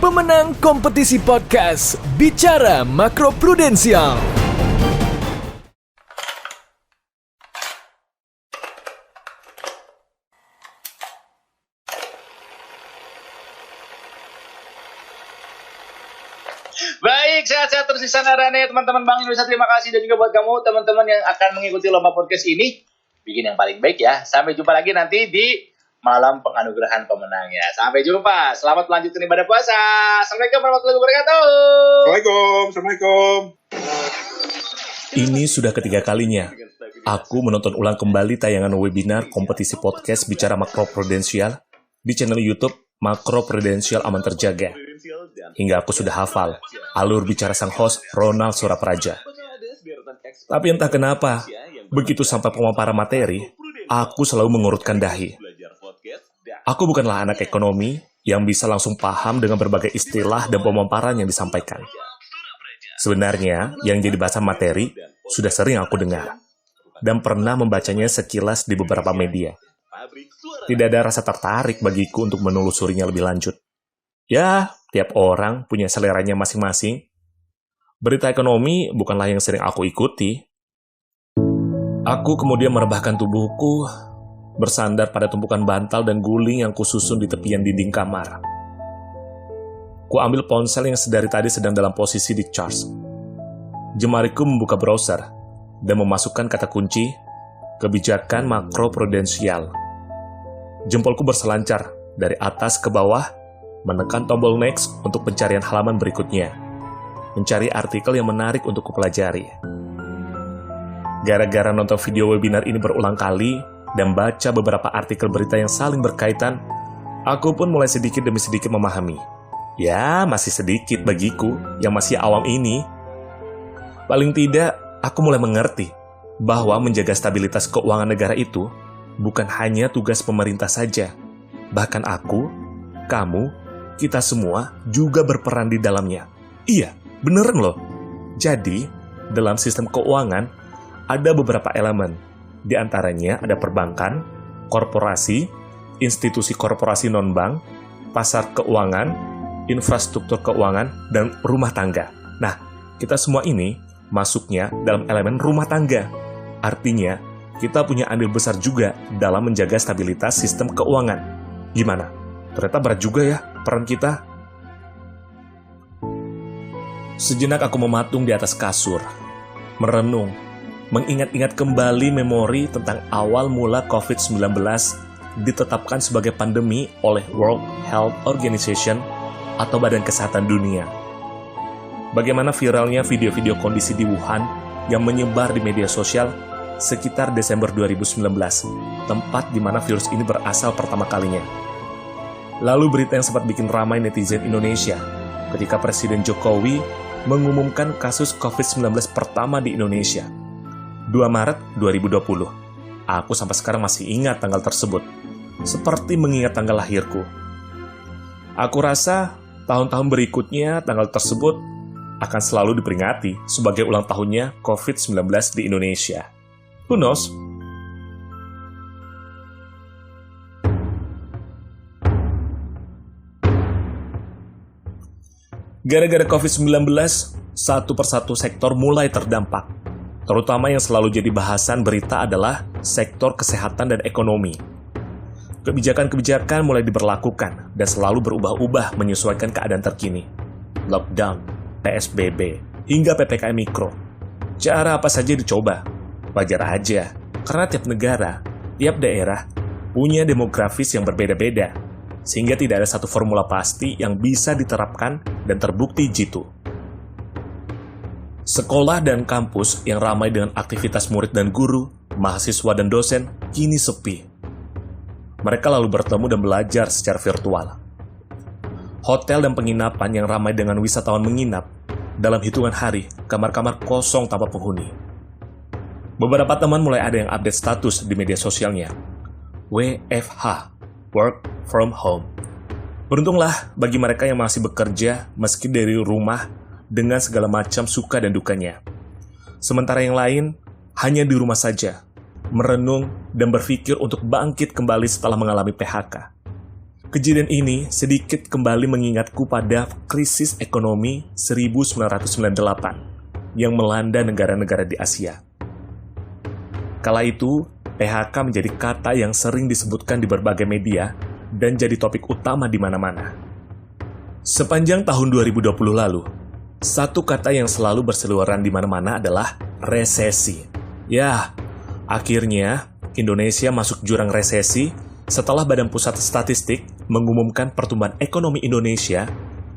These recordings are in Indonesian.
Pemenang kompetisi podcast Bicara Makro Prudensial. Baik, sehat-sehat terus di sana Rane, teman-teman Bank Indonesia. Terima kasih dan juga buat kamu teman-teman yang akan mengikuti lomba podcast ini. Bikin yang paling baik ya. Sampai jumpa lagi nanti di malam penganugerahan pemenangnya. Sampai jumpa. Selamat melanjutkan ibadah puasa. Assalamualaikum warahmatullahi wabarakatuh. Assalamualaikum. Ini sudah ketiga kalinya aku menonton ulang kembali tayangan webinar kompetisi podcast Bicara Makro Prudensial di channel YouTube Makro Prudensial Aman Terjaga. Hingga aku sudah hafal alur bicara sang host Ronald Surapraja. Tapi entah kenapa, begitu sampai pemaparan materi, aku selalu mengurutkan dahi. Aku bukanlah anak ekonomi yang bisa langsung paham dengan berbagai istilah dan pemaparan yang disampaikan. Sebenarnya, yang jadi bahasan materi sudah sering aku dengar, dan pernah membacanya sekilas di beberapa media. Tidak ada rasa tertarik bagiku untuk menelusurinya lebih lanjut. Ya, tiap orang punya seleranya masing-masing. Berita ekonomi bukanlah yang sering aku ikuti. Aku kemudian merebahkan tubuhku, bersandar pada tumpukan bantal dan guling yang kususun di tepian dinding kamar. Ku ambil ponsel yang sedari tadi sedang dalam posisi di charge. Jemariku membuka browser dan memasukkan kata kunci kebijakan makro prudensial. Jempolku berselancar dari atas ke bawah, menekan tombol next untuk pencarian halaman berikutnya. Mencari artikel yang menarik untuk kupelajari. Gara-gara nonton video webinar ini berulang kali dan baca beberapa artikel berita yang saling berkaitan, aku pun mulai sedikit demi sedikit memahami. Ya, masih sedikit bagiku yang masih awam ini. Paling tidak, aku mulai mengerti bahwa menjaga stabilitas keuangan negara itu bukan hanya tugas pemerintah saja. Bahkan aku, kamu, kita semua juga berperan di dalamnya. Iya, beneran loh. Jadi, dalam sistem keuangan, ada beberapa elemen. Di antaranya ada perbankan, korporasi, institusi korporasi non-bank, pasar keuangan, infrastruktur keuangan, dan rumah tangga. Nah, kita semua ini masuknya dalam elemen rumah tangga. Artinya, kita punya andil besar juga dalam menjaga stabilitas sistem keuangan. Gimana? Ternyata berat juga ya peran kita. Sejenak aku mematung di atas kasur, merenung, mengingat-ingat kembali memori tentang awal mula COVID-19 ditetapkan sebagai pandemi oleh World Health Organization atau Badan Kesehatan Dunia. Bagaimana viralnya video-video kondisi di Wuhan yang menyebar di media sosial sekitar Desember 2019, tempat di mana virus ini berasal pertama kalinya. Lalu berita yang sempat bikin ramai netizen Indonesia ketika Presiden Jokowi mengumumkan kasus COVID-19 pertama di Indonesia. 2 Maret 2020. Aku sampai sekarang masih ingat tanggal tersebut, seperti mengingat tanggal lahirku. Aku rasa tahun-tahun berikutnya tanggal tersebut akan selalu diperingati sebagai ulang tahunnya COVID-19 di Indonesia. Who knows? Gara-gara COVID-19, satu persatu sektor mulai terdampak. Terutama yang selalu jadi bahasan berita adalah sektor kesehatan dan ekonomi. Kebijakan-kebijakan mulai diberlakukan dan selalu berubah-ubah menyesuaikan keadaan terkini. Lockdown, PSBB, hingga PPKM Mikro. Cara apa saja dicoba. Wajar aja, karena tiap negara, tiap daerah, punya demografis yang berbeda-beda, sehingga tidak ada satu formula pasti yang bisa diterapkan dan terbukti jitu. Sekolah dan kampus yang ramai dengan aktivitas murid dan guru, mahasiswa dan dosen, kini sepi. Mereka lalu bertemu dan belajar secara virtual. Hotel dan penginapan yang ramai dengan wisatawan menginap, dalam hitungan hari, kamar-kamar kosong tanpa penghuni. Beberapa teman mulai ada yang update status di media sosialnya. WFH, Work from Home. Beruntunglah bagi mereka yang masih bekerja meski dari rumah, dengan segala macam suka dan dukanya. Sementara yang lain hanya di rumah saja, merenung dan berpikir untuk bangkit kembali setelah mengalami PHK. Kejadian ini sedikit kembali mengingatku pada krisis ekonomi 1998 yang melanda negara-negara di Asia. Kala itu, PHK menjadi kata yang sering disebutkan di berbagai media dan jadi topik utama di mana-mana. Sepanjang tahun 2020 lalu, satu kata yang selalu berseliweran di mana-mana adalah resesi. Ya, akhirnya Indonesia masuk jurang resesi setelah Badan Pusat Statistik mengumumkan pertumbuhan ekonomi Indonesia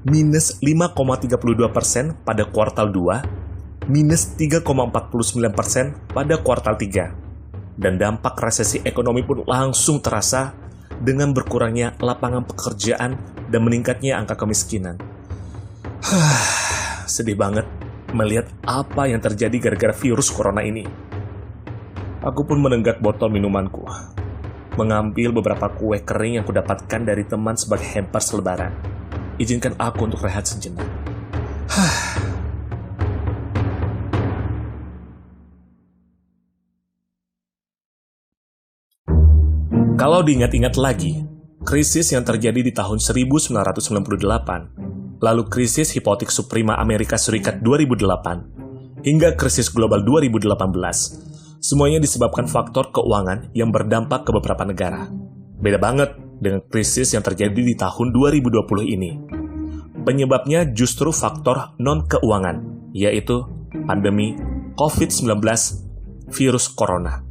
minus 5,32% pada kuartal 2, minus 3,49% pada kuartal 3. Dan dampak resesi ekonomi pun langsung terasa dengan berkurangnya lapangan pekerjaan dan meningkatnya angka kemiskinan. Sedih banget melihat apa yang terjadi gara-gara virus corona ini. Aku pun menenggak botol minumanku, mengambil beberapa kue kering yang kudapatkan dari teman sebagai hampers lebaran. Izinkan aku untuk rehat sejenak. Kalau diingat-ingat lagi, krisis yang terjadi di tahun 1998, lalu krisis hipotek subprima Amerika Serikat 2008, hingga krisis global 2018, semuanya disebabkan faktor keuangan yang berdampak ke beberapa negara. Beda banget dengan krisis yang terjadi di tahun 2020 ini. Penyebabnya justru faktor non-keuangan, yaitu pandemi COVID-19 virus corona.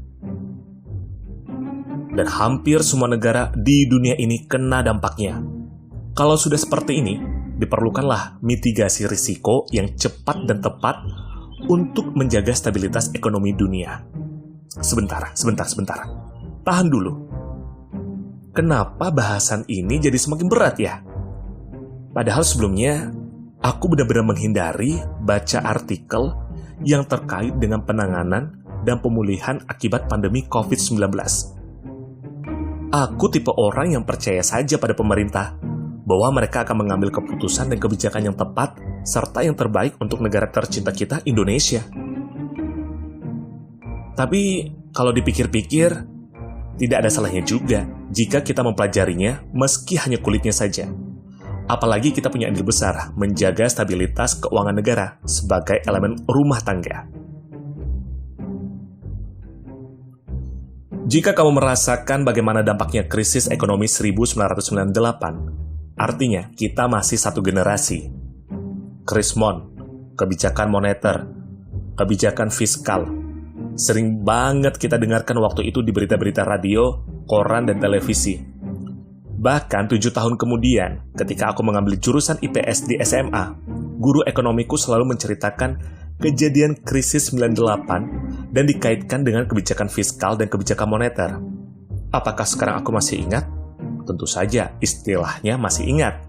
Dan hampir semua negara di dunia ini kena dampaknya. Kalau sudah seperti ini, diperlukanlah mitigasi risiko yang cepat dan tepat untuk menjaga stabilitas ekonomi dunia. Sebentar. Tahan dulu. Kenapa bahasan ini jadi semakin berat ya? Padahal sebelumnya, aku benar-benar menghindari baca artikel yang terkait dengan penanganan dan pemulihan akibat pandemi COVID-19. Aku tipe orang yang percaya saja pada pemerintah bahwa mereka akan mengambil keputusan dan kebijakan yang tepat serta yang terbaik untuk negara tercinta kita, Indonesia. Tapi kalau dipikir-pikir, tidak ada salahnya juga jika kita mempelajarinya meski hanya kulitnya saja. Apalagi kita punya andil besar menjaga stabilitas keuangan negara sebagai elemen rumah tangga. Jika kamu merasakan bagaimana dampaknya krisis ekonomi 1998, artinya kita masih satu generasi. Krismon, kebijakan moneter, kebijakan fiskal. Sering banget kita dengarkan waktu itu di berita-berita radio, koran, dan televisi. Bahkan 7 tahun kemudian, ketika aku mengambil jurusan IPS di SMA, guru ekonomiku selalu menceritakan kejadian krisis 98 dan dikaitkan dengan kebijakan fiskal dan kebijakan moneter. Apakah sekarang aku masih ingat? Tentu saja, istilahnya masih ingat.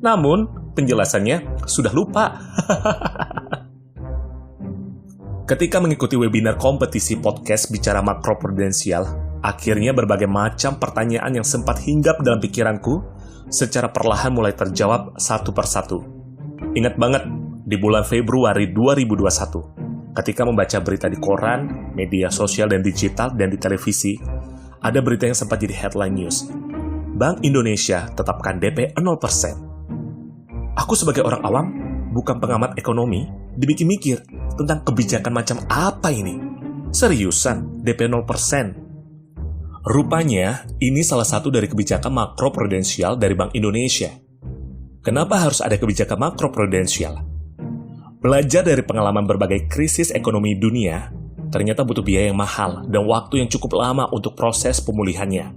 Namun, penjelasannya sudah lupa. Ketika mengikuti webinar kompetisi podcast bicara makroprudensial, akhirnya berbagai macam pertanyaan yang sempat hinggap dalam pikiranku secara perlahan mulai terjawab satu persatu. Ingat banget, di bulan Februari 2021, ketika membaca berita di koran, media sosial dan digital, dan di televisi, ada berita yang sempat jadi headline news. Bank Indonesia tetapkan DP 0%. Aku sebagai orang awam, bukan pengamat ekonomi, dibikin mikir tentang kebijakan macam apa ini. Seriusan, DP 0%? Rupanya, ini salah satu dari kebijakan makroprudensial dari Bank Indonesia. Kenapa harus ada kebijakan makroprudensial? Belajar dari pengalaman berbagai krisis ekonomi dunia, ternyata butuh biaya yang mahal dan waktu yang cukup lama untuk proses pemulihannya.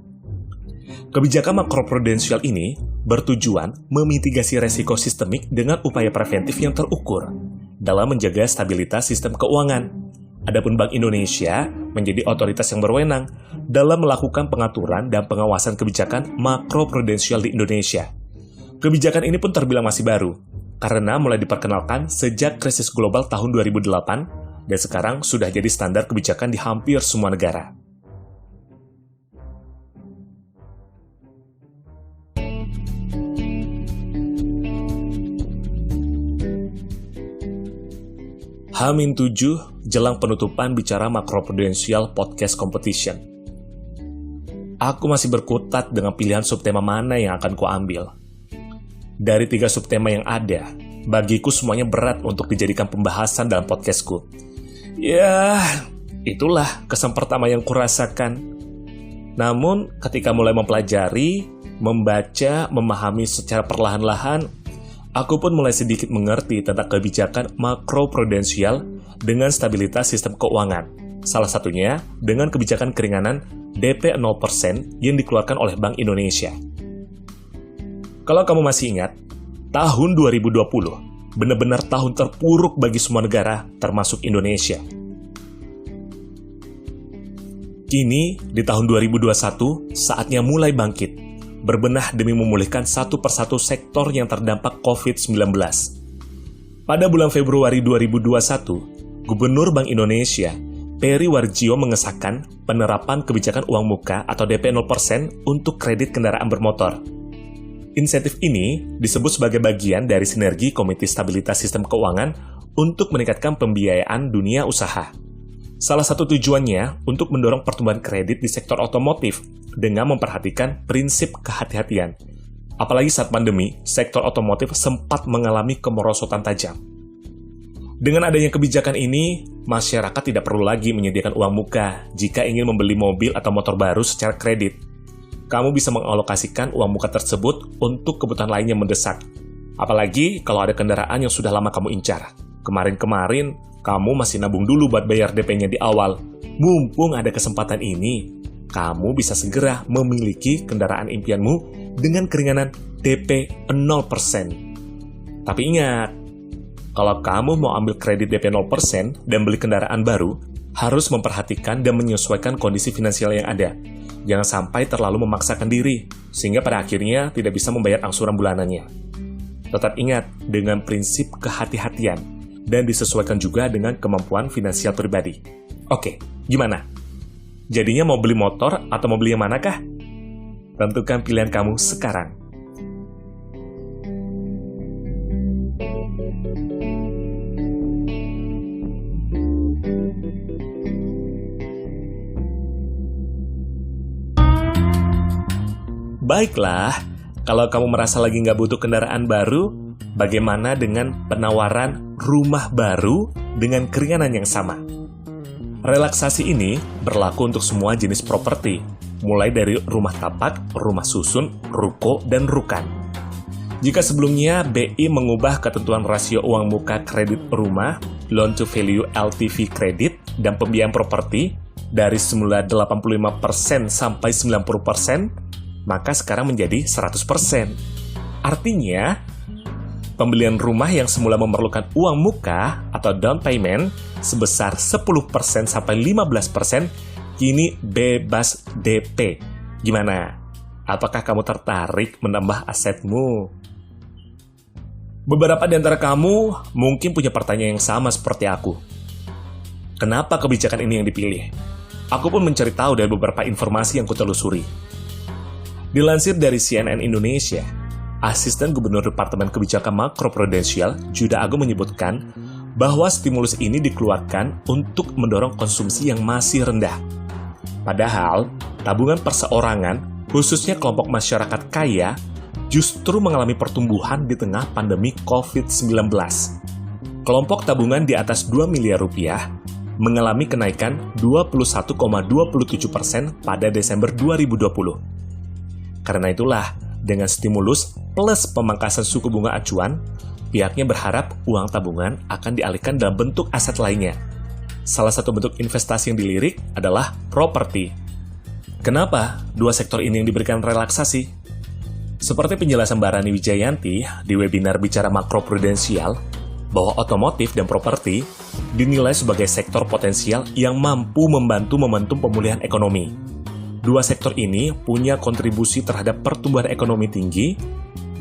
Kebijakan makroprudensial ini bertujuan memitigasi resiko sistemik dengan upaya preventif yang terukur dalam menjaga stabilitas sistem keuangan. Adapun Bank Indonesia menjadi otoritas yang berwenang dalam melakukan pengaturan dan pengawasan kebijakan makroprudensial di Indonesia. Kebijakan ini pun terbilang masih baru, karena mulai diperkenalkan sejak krisis global tahun 2008 dan sekarang sudah jadi standar kebijakan di hampir semua negara. H-7 jelang penutupan bicara makroprudensial podcast competition. aku masih berkutat dengan pilihan subtema mana yang akan kuambil. Dari 3 subtema yang ada, bagiku semuanya berat untuk dijadikan pembahasan dalam podcastku. Ya, itulah kesan pertama yang kurasakan. Namun, ketika mulai mempelajari, membaca, memahami secara perlahan-lahan, aku pun mulai sedikit mengerti tentang kebijakan makroprudensial dengan stabilitas sistem keuangan. Salah satunya dengan kebijakan keringanan DP 0% yang dikeluarkan oleh Bank Indonesia. Kalau kamu masih ingat, tahun 2020 benar-benar tahun terpuruk bagi semua negara, termasuk Indonesia. Kini, di tahun 2021, saatnya mulai bangkit, berbenah demi memulihkan satu persatu sektor yang terdampak COVID-19. Pada bulan Februari 2021, Gubernur Bank Indonesia, Peri Warjio mengesahkan penerapan kebijakan uang muka atau DP 0% untuk kredit kendaraan bermotor. Insentif ini disebut sebagai bagian dari sinergi Komite Stabilitas Sistem Keuangan untuk meningkatkan pembiayaan dunia usaha. Salah satu tujuannya untuk mendorong pertumbuhan kredit di sektor otomotif dengan memperhatikan prinsip kehati-hatian. Apalagi saat pandemi, sektor otomotif sempat mengalami kemerosotan tajam. Dengan adanya kebijakan ini, masyarakat tidak perlu lagi menyediakan uang muka jika ingin membeli mobil atau motor baru secara kredit. Kamu bisa mengalokasikan uang muka tersebut untuk kebutuhan lain yang mendesak. Apalagi kalau ada kendaraan yang sudah lama kamu incar. Kemarin-kemarin, kamu masih nabung dulu buat bayar DP-nya di awal. Mumpung ada kesempatan ini, kamu bisa segera memiliki kendaraan impianmu dengan keringanan DP 0%. Tapi ingat, kalau kamu mau ambil kredit DP 0% dan beli kendaraan baru, harus memperhatikan dan menyesuaikan kondisi finansial yang ada. Jangan sampai terlalu memaksakan diri, sehingga pada akhirnya tidak bisa membayar angsuran bulanannya. Tetap ingat dengan prinsip kehati-hatian, dan disesuaikan juga dengan kemampuan finansial pribadi. Oke, gimana? Jadinya mau beli motor atau mau beli yang manakah? Tentukan pilihan kamu sekarang. Baiklah, kalau kamu merasa lagi nggak butuh kendaraan baru, bagaimana dengan penawaran rumah baru dengan keringanan yang sama? Relaksasi ini berlaku untuk semua jenis properti, mulai dari rumah tapak, rumah susun, ruko, dan rukan. Jika sebelumnya BI mengubah ketentuan rasio uang muka kredit rumah, loan to value LTV kredit, dan pembiayaan properti dari semula 85% sampai 90%, maka sekarang menjadi 100%. Artinya, pembelian rumah yang semula memerlukan uang muka atau down payment sebesar 10% sampai 15% kini bebas DP. Gimana? Apakah kamu tertarik menambah asetmu? Beberapa di antara kamu mungkin punya pertanyaan yang sama seperti aku. Kenapa kebijakan ini yang dipilih? Aku pun mencari tahu dari beberapa informasi yang kutelusuri. Dilansir dari CNN Indonesia, Asisten Gubernur Departemen Kebijakan Makroprudensial, Juda Agung menyebutkan bahwa stimulus ini dikeluarkan untuk mendorong konsumsi yang masih rendah. Padahal, tabungan perseorangan, khususnya kelompok masyarakat kaya, justru mengalami pertumbuhan di tengah pandemi COVID-19. Kelompok tabungan di atas 2 miliar rupiah mengalami kenaikan 21,27% pada Desember 2020. Karena itulah, dengan stimulus plus pemangkasan suku bunga acuan, pihaknya berharap uang tabungan akan dialihkan dalam bentuk aset lainnya. Salah satu bentuk investasi yang dilirik adalah properti. Kenapa dua sektor ini yang diberikan relaksasi? Seperti penjelasan Mbak Rani Wijayanti di webinar Bicara Makroprudensial, bahwa otomotif dan properti dinilai sebagai sektor potensial yang mampu membantu momentum pemulihan ekonomi. Dua sektor ini punya kontribusi terhadap pertumbuhan ekonomi tinggi,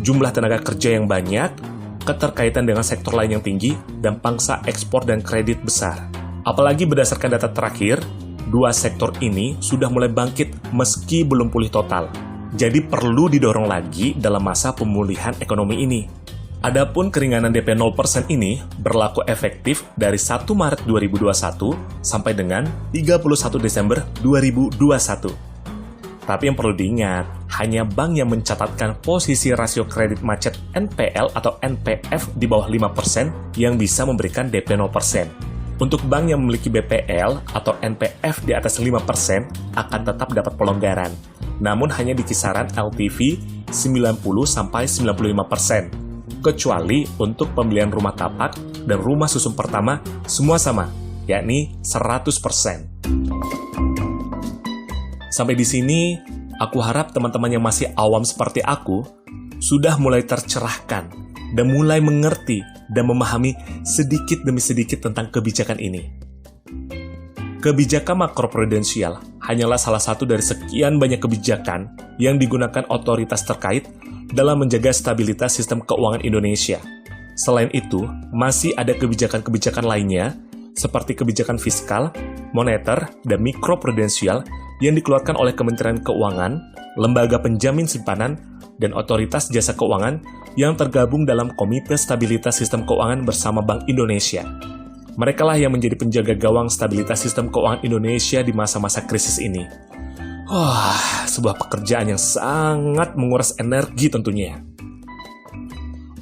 jumlah tenaga kerja yang banyak, keterkaitan dengan sektor lain yang tinggi, dan pangsa ekspor dan kredit besar. Apalagi berdasarkan data terakhir, dua sektor ini sudah mulai bangkit meski belum pulih total. Jadi perlu didorong lagi dalam masa pemulihan ekonomi ini. Adapun keringanan DP 0% ini berlaku efektif dari 1 Maret 2021 sampai dengan 31 Desember 2021. Tapi yang perlu diingat, hanya bank yang mencatatkan posisi rasio kredit macet NPL atau NPF di bawah 5% yang bisa memberikan DP 0%. Untuk bank yang memiliki BPL atau NPF di atas 5% akan tetap dapat pelonggaran, namun hanya di kisaran LTV 90-95%. Kecuali untuk pembelian rumah tapak dan rumah susun pertama semua sama, yakni 100%. Sampai di sini, aku harap teman-teman yang masih awam seperti aku sudah mulai tercerahkan dan mulai mengerti dan memahami sedikit demi sedikit tentang kebijakan ini. Kebijakan makroprudensial hanyalah salah satu dari sekian banyak kebijakan yang digunakan otoritas terkait dalam menjaga stabilitas sistem keuangan Indonesia. Selain itu, masih ada kebijakan-kebijakan lainnya seperti kebijakan fiskal, moneter, dan mikroprudensial yang dikeluarkan oleh Kementerian Keuangan, lembaga penjamin simpanan, dan otoritas jasa keuangan yang tergabung dalam Komite Stabilitas Sistem Keuangan bersama Bank Indonesia. Mereka lah yang menjadi penjaga gawang stabilitas sistem keuangan Indonesia di masa-masa krisis ini. Wah, sebuah pekerjaan yang sangat menguras energi tentunya.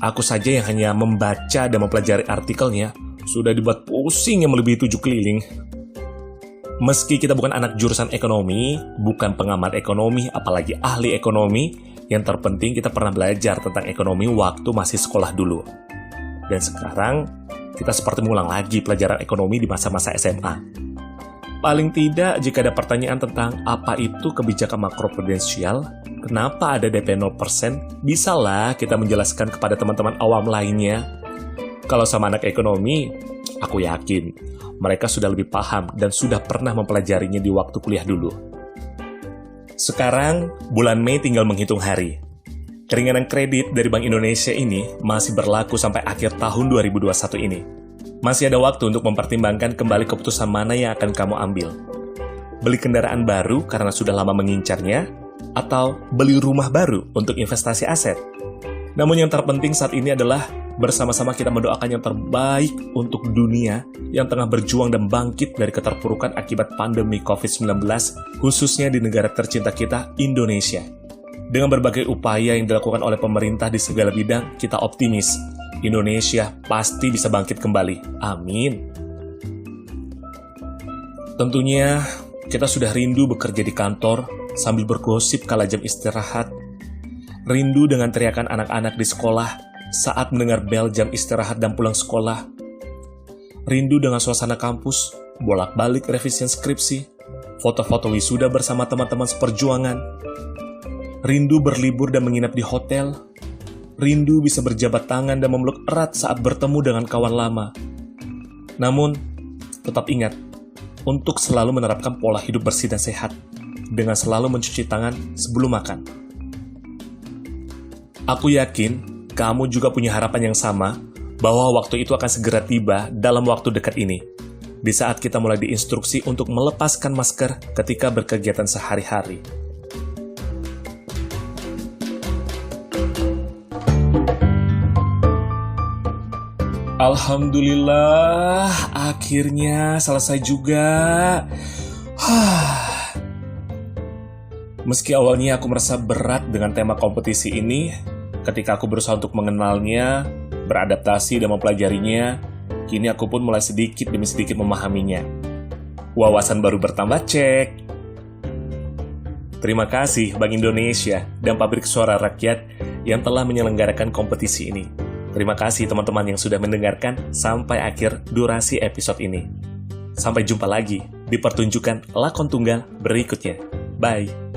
Aku saja yang hanya membaca dan mempelajari artikelnya sudah dibuat pusing yang melebihi 7 keliling. Meski kita bukan anak jurusan ekonomi, bukan pengamat ekonomi, apalagi ahli ekonomi, yang terpenting kita pernah belajar tentang ekonomi waktu masih sekolah dulu. Dan sekarang, kita seperti mengulang lagi pelajaran ekonomi di masa-masa SMA. Paling tidak, jika ada pertanyaan tentang apa itu kebijakan makroprudensial, kenapa ada DP 0%, bisalah kita menjelaskan kepada teman-teman awam lainnya. Kalau sama anak ekonomi, aku yakin mereka sudah lebih paham dan sudah pernah mempelajarinya di waktu kuliah dulu. Sekarang, bulan Mei tinggal menghitung hari. Keringanan kredit dari Bank Indonesia ini masih berlaku sampai akhir tahun 2021 ini. Masih ada waktu untuk mempertimbangkan kembali keputusan mana yang akan kamu ambil. Beli kendaraan baru karena sudah lama mengincarnya, atau beli rumah baru untuk investasi aset. Namun yang terpenting saat ini adalah bersama-sama kita mendoakan yang terbaik untuk dunia yang tengah berjuang dan bangkit dari keterpurukan akibat pandemi COVID-19, khususnya di negara tercinta kita, Indonesia. Dengan berbagai upaya yang dilakukan oleh pemerintah di segala bidang, kita optimis Indonesia pasti bisa bangkit kembali. Amin. Tentunya, kita sudah rindu bekerja di kantor sambil bergosip kala jam istirahat, rindu dengan teriakan anak-anak di sekolah saat mendengar bel jam istirahat dan pulang sekolah, rindu dengan suasana kampus, bolak-balik revisi skripsi, foto-foto wisuda bersama teman-teman seperjuangan, rindu berlibur dan menginap di hotel, rindu bisa berjabat tangan dan memeluk erat saat bertemu dengan kawan lama. Namun, tetap ingat untuk selalu menerapkan pola hidup bersih dan sehat dengan selalu mencuci tangan sebelum makan. Aku yakin kamu juga punya harapan yang sama bahwa waktu itu akan segera tiba dalam waktu dekat ini, di saat kita mulai diinstruksi untuk melepaskan masker ketika berkegiatan sehari-hari. Alhamdulillah, akhirnya selesai juga. Meski awalnya aku merasa berat dengan tema kompetisi ini, ketika aku berusaha untuk mengenalnya, beradaptasi dan mempelajarinya, kini aku pun mulai sedikit demi sedikit memahaminya. Wawasan baru bertambah, cek. Terima kasih Bank Indonesia dan Pabrik Suara Rakyat yang telah menyelenggarakan kompetisi ini. Terima kasih teman-teman yang sudah mendengarkan sampai akhir durasi episode ini. Sampai jumpa lagi di pertunjukan lakon tunggal berikutnya. Bye.